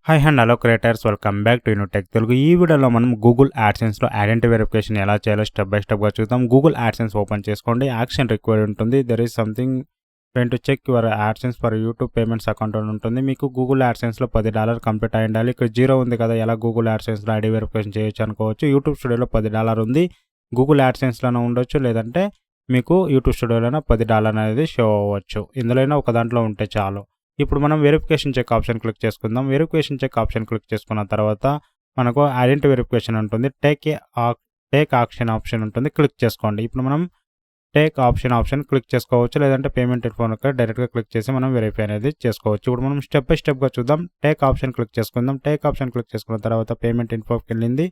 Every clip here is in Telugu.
Hi and hello creators, welcome back to Unitech Telugu. ఈ వీడియోలో మనం గూగుల్ యాడ్సెన్స్లో ఐడెంటిటీ వెరిఫికేషన్ ఎలా చేయాలో స్టెప్ బై స్టెప్గా చూద్దాం. గూగుల్ యాడ్సెన్స్ ఓపెన్ చేసుకోండి. యాక్షన్ రిక్వైర్డ్ ఉంటుంది. There is something trying to check your AdSense for YouTube payments account అని ఉంటుంది. మీకు గూగుల్ యాడ్సెన్స్లో $10 కంప్లీట్ అయి ఉండాలి. ఇక్కడ జీరో ఉంది కదా, ఎలా గూగుల్ యాడ్సెన్స్లో ఐడి వెరిఫికేషన్ చేయొచ్చు అనుకోవచ్చు. యూట్యూబ్ స్టూడియోలో $10 ఉంది. గూగుల్ యాడ్సెన్స్లోనే ఉండొచ్చు, లేదంటే మీకు యూట్యూబ్ స్టూడియోలోనే $10 అనేది షో అవ్వచ్చు. ఇందులోనే ఒక దాంట్లో ఉంటే చాలు. ఇప్పుడు మనం వెరిఫికేషన్ చెక్ ఆప్షన్ క్లిక్ చేసుకుందాం. వెరిఫికేషన్ చెక్ ఆప్షన్ క్లిక్ చేసుకున్న తర్వాత మనకు ఐడెంటిటీ వెరిఫికేషన్ ఉంటుంది. టేక్ ఆప్షన్ ఉంటుంది, క్లిక్ చేసుకోండి. ఇప్పుడు మనం టేక్ ఆప్షన్ క్లిక్ చేసుకోవచ్చు, లేదంటే పేమెంట్ ఇన్ఫోకి డైరెక్ట్గా క్లిక్ చేసి మనం వెరిఫై అనేది చేసుకోవచ్చు. ఇప్పుడు మనం స్టెప్ బై స్టెప్గా చూద్దాం. టేక్ ఆప్షన్ క్లిక్ చేసుకుందాం. టేక్ ఆప్షన్ క్లిక్ చేసుకున్న తర్వాత పేమెంట్ ఇన్ఫోకి వెళ్ళింది,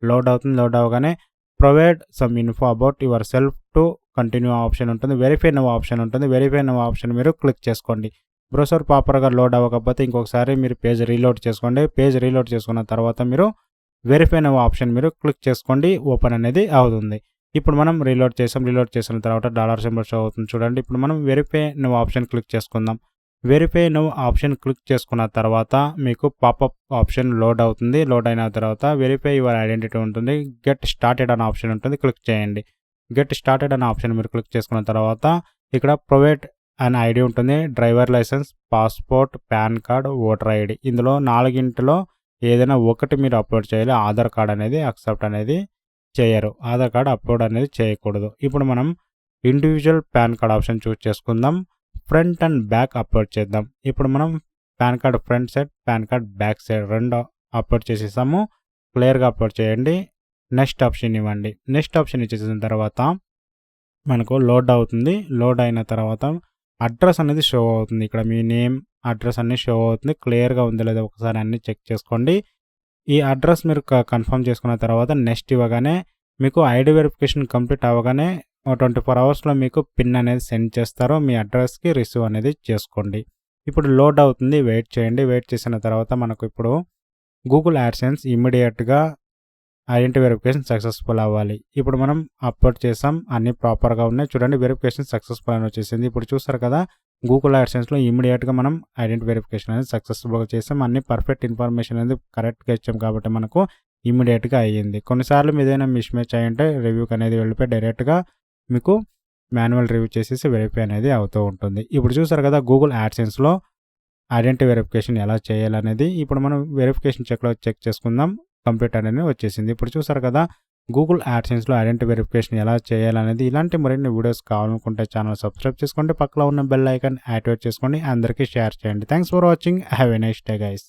లోడ్ అవుతుంది. లోడ్ అవగానే provide some info about your self to continue option ఉంటుంది. వెరిఫై నవ్ ఆప్షన్ ఉంటుంది. వెరిఫై నవ్ ఆప్షన్ మీరు క్లిక్ చేసుకోండి. బ్రౌజర్ ప్రాపర్గా లోడ్ అవ్వకపోతే ఇంకొకసారి మీరు పేజ్ రీలోడ్ చేసుకోండి. పేజ్ రీలోడ్ చేసుకున్న తర్వాత మీరు వెరిఫై నవ్ ఆప్షన్ మీరు క్లిక్ చేసుకోండి. ఓపెన్ అనేది అవుతుంది. ఇప్పుడు మనం రీలోడ్ చేసిన తర్వాత $సింబల్ షో అవుతుంది చూడండి. ఇప్పుడు మనం వెరిఫై నవ్ ఆప్షన్ క్లిక్ చేసుకుందాం. వెరిఫై నవ్ ఆప్షన్ క్లిక్ చేసుకున్న తర్వాత మీకు పాపప్ ఆప్షన్ లోడ్ అవుతుంది. లోడ్ అయిన తర్వాత వెరిఫై యువర్ ఐడెంటిటీ ఉంటుంది. గెట్ స్టార్టెడ్ అనే ఆప్షన్ ఉంటుంది, క్లిక్ చేయండి. గెట్ స్టార్టెడ్ అనే ఆప్షన్ మీరు క్లిక్ చేసుకున్న తర్వాత ఇక్కడ ప్రొవైడ్ అండ్ ఐడి ఉంటుంది. Driver licence, passport, PAN card, voter ID. ఇందులో 4గింటిలో ఏదైనా ఒకటి మీరు అప్లోడ్ చేయాలి. ఆధార్ కార్డ్ అనేది యాక్సెప్ట్ అనేది చేయరు. ఆధార్ కార్డ్ అప్లోడ్ అనేది చేయకూడదు. ఇప్పుడు మనం individual pan card option choose చేసుకుందాం. ఫ్రంట్ అండ్ బ్యాక్ అప్లోడ్ చేద్దాం. ఇప్పుడు మనం pan card front side, pan card back side రెండు అప్లోడ్ చేసేసాము. క్లియర్గా అప్లోడ్ చేయండి. నెక్స్ట్ ఆప్షన్ ఇవ్వండి. నెక్స్ట్ ఆప్షన్ ఇచ్చేసిన తర్వాత మనకు లోడ్ అవుతుంది. లోడ్ అయిన తర్వాత అడ్రస్ అనేది షో అవుతుంది. ఇక్కడ మీ నేమ్, అడ్రస్ అన్ని షో అవుతుంది. క్లియర్గా ఉందో లేదో ఒకసారి అన్ని చెక్ చేసుకోండి. ఈ అడ్రస్ మీరు కన్ఫర్మ్ చేసుకున్న తర్వాత నెక్స్ట్ ఇవ్వగానే మీకు ఐడి వెరిఫికేషన్ కంప్లీట్ అవ్వగానే 24 అవర్స్లో మీకు పిన్ అనేది సెండ్ చేస్తారు. మీ అడ్రస్కి రిసీవ్ అనేది చేసుకోండి. ఇప్పుడు లోడ్ అవుతుంది, వెయిట్ చేయండి. వెయిట్ చేసిన తర్వాత మనకు ఇప్పుడు గూగుల్ యాడ్సెన్స్ ఇమ్మీడియట్గా ఐడెంటిటీ వెరిఫికేషన్ సక్సెస్ఫుల్ అవ్వాలి. ఇప్పుడు మనం అప్లోడ్ చేసాం, అన్ని ప్రాపర్గా ఉన్నాయి చూడండి. వెరిఫికేషన్ సక్సెస్ఫుల్ అని వచ్చేసింది. ఇప్పుడు చూస్తారు కదా, గూగుల్ యాడ్సెన్స్లో ఇమ్మీడియట్గా మనం ఐడెంటిటీ వెరిఫికేషన్ అనేది సక్సెస్ఫుల్గా చేసాం. అన్ని పర్ఫెక్ట్ ఇన్ఫర్మేషన్ అనేది కరెక్ట్గా ఇచ్చాం కాబట్టి మనకు ఇమ్మీడియట్గా అయ్యింది. కొన్నిసార్లు ఏదైనా మిస్ మ్యాచ్ అయ్యింటే రివ్యూకి అనేది వెళ్ళిపోయి డైరెక్ట్గా మీకు మాన్యువల్ రివ్యూ చేసేసి వెరిఫై అనేది అవుతూ ఉంటుంది. ఇప్పుడు చూసారు కదా, గూగుల్ యాడ్సెన్స్లో ఐడెంటిటీ వెరిఫికేషన్ ఎలా చేయాలనేది. ఇప్పుడు మనం వెరిఫికేషన్ చెక్లో చెక్ చేసుకుందాం. కంప్లీట్ అనేది వచ్చేసింది. ఇప్పుడు చూసారు కదా, గూగుల్ యాడ్సెన్స్లో ఐడెంటిటీ వెరిఫికేషన్ ఎలా చేయాలనేది. ఇలాంటి మరిన్ని వీడియోస్ కావాలనుకుంటే ఛానల్ సబ్స్క్రైబ్ చేసుకోండి. పక్కలో ఉన్న బెల్ ఐకాన్ యాక్టివేట్ చేసుకోండి. అందరికీ షేర్ చేయండి. Thanks for watching. Have a nice day guys.